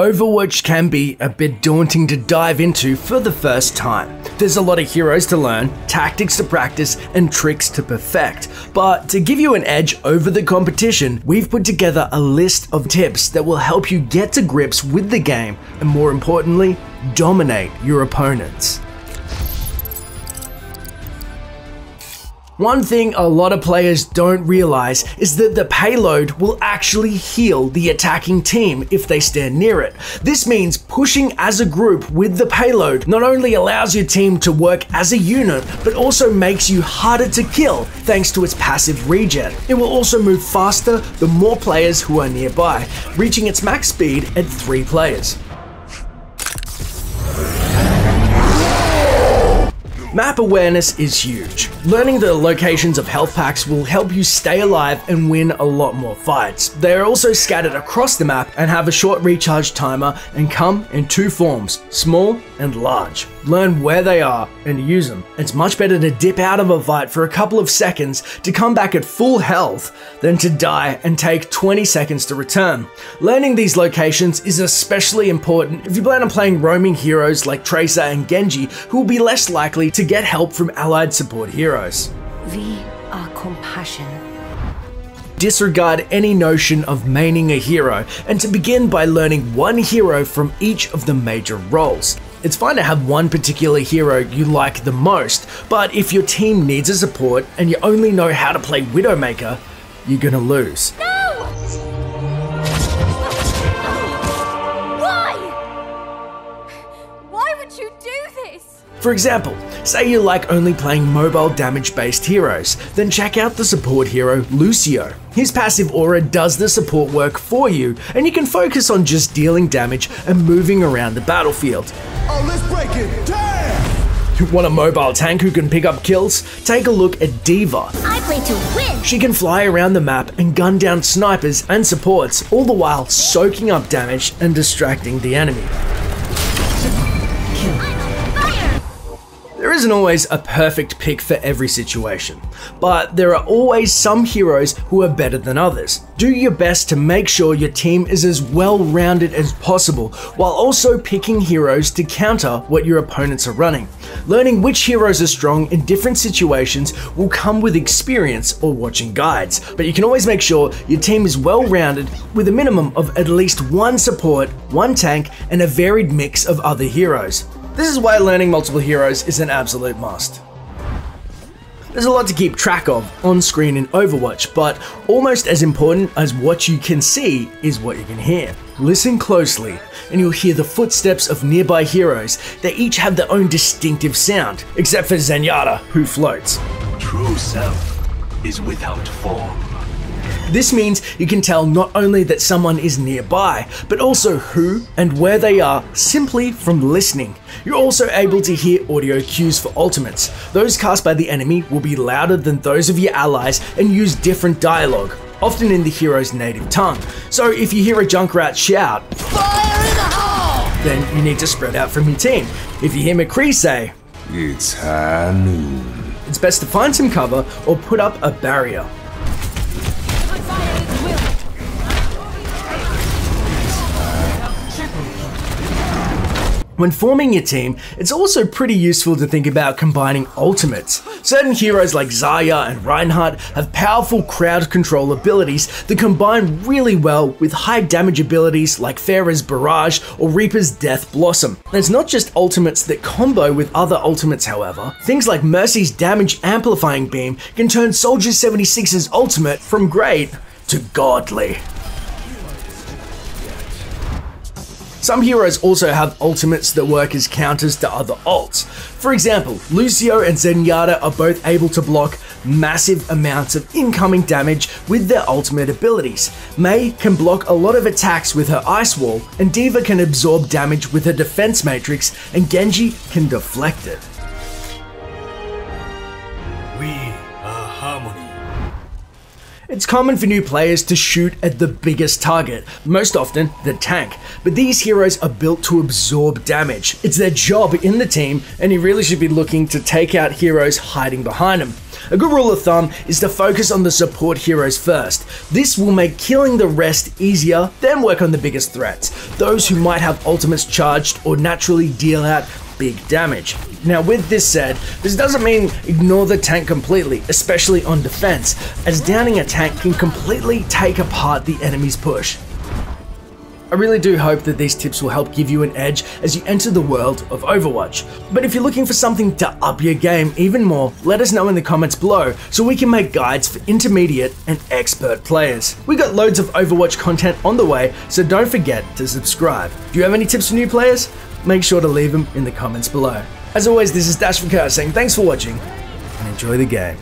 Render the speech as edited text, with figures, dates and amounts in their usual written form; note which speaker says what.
Speaker 1: Overwatch can be a bit daunting to dive into for the first time. There's a lot of heroes to learn, tactics to practice, and tricks to perfect. But to give you an edge over the competition, we've put together a list of tips that will help you get to grips with the game and, more importantly, dominate your opponents. One thing a lot of players don't realize is that the payload will actually heal the attacking team if they stand near it. This means pushing as a group with the payload not only allows your team to work as a unit, but also makes you harder to kill thanks to its passive regen. It will also move faster the more players who are nearby, reaching its max speed at 3 players. Map awareness is huge. Learning the locations of health packs will help you stay alive and win a lot more fights. They are also scattered across the map and have a short recharge timer and come in 2 forms, small and large. Learn where they are and use them. It's much better to dip out of a fight for a couple of seconds to come back at full health than to die and take 20 seconds to return. Learning these locations is especially important if you plan on playing roaming heroes like Tracer and Genji, who will be less likely to get help from allied support heroes.
Speaker 2: We are compassion.
Speaker 1: Disregard any notion of maining a hero and to begin by learning one hero from each of the major roles. It's fine to have one particular hero you like the most, but if your team needs a support and you only know how to play Widowmaker, you're gonna lose.
Speaker 2: No! Why? Why would you do this?
Speaker 1: For example, say you like only playing mobile damage-based heroes, then check out the support hero Lucio. His passive aura does the support work for you, and you can focus on just dealing damage and moving around the battlefield.
Speaker 3: Oh, let's break it! Damn!
Speaker 1: You want a mobile tank who can pick up kills? Take a look at D.Va.
Speaker 2: I play to win!
Speaker 1: She can fly around the map and gun down snipers and supports, all the while soaking up damage and distracting the enemy. There isn't always a perfect pick for every situation, but there are always some heroes who are better than others. Do your best to make sure your team is as well-rounded as possible, while also picking heroes to counter what your opponents are running. Learning which heroes are strong in different situations will come with experience or watching guides, but you can always make sure your team is well-rounded with a minimum of at least 1 support, 1 tank, and a varied mix of other heroes. This is why learning multiple heroes is an absolute must. There's a lot to keep track of on screen in Overwatch, but almost as important as what you can see is what you can hear. Listen closely, and you'll hear the footsteps of nearby heroes. They each have their own distinctive sound, except for Zenyatta, who floats.
Speaker 4: True self is without form.
Speaker 1: This means you can tell not only that someone is nearby, but also who and where they are simply from listening. You're also able to hear audio cues for ultimates. Those cast by the enemy will be louder than those of your allies and use different dialogue, often in the hero's native tongue. So if you hear a Junkrat shout, "Fire in the hole!" then you need to spread out from your team. If you hear McCree say,
Speaker 3: It's high noon.
Speaker 1: it's best to find some cover or put up a barrier. When forming your team, it's also pretty useful to think about combining ultimates. Certain heroes like Zarya and Reinhardt have powerful crowd control abilities that combine really well with high damage abilities like Pharah's Barrage or Reaper's Death Blossom. And it's not just ultimates that combo with other ultimates, however. Things like Mercy's damage amplifying beam can turn Soldier 76's ultimate from great to godly. Some heroes also have ultimates that work as counters to other ults. For example, Lucio and Zenyatta are both able to block massive amounts of incoming damage with their ultimate abilities. Mei can block a lot of attacks with her Ice Wall, and D.Va can absorb damage with her Defense Matrix, and Genji can deflect it.
Speaker 4: We are harmony.
Speaker 1: It's common for new players to shoot at the biggest target, most often the tank, but these heroes are built to absorb damage. It's their job in the team, and you really should be looking to take out heroes hiding behind them. A good rule of thumb is to focus on the support heroes first. This will make killing the rest easier, then work on the biggest threats, those who might have ultimates charged or naturally deal out big damage. Now with this said, this doesn't mean ignore the tank completely, especially on defense, as downing a tank can completely take apart the enemy's push. I really do hope that these tips will help give you an edge as you enter the world of Overwatch. But if you're looking for something to up your game even more, let us know in the comments below so we can make guides for intermediate and expert players. We got loads of Overwatch content on the way, so don't forget to subscribe. Do you have any tips for new players? Make sure to leave them in the comments below. As always, this is Dash for Curse saying thanks for watching and enjoy the game.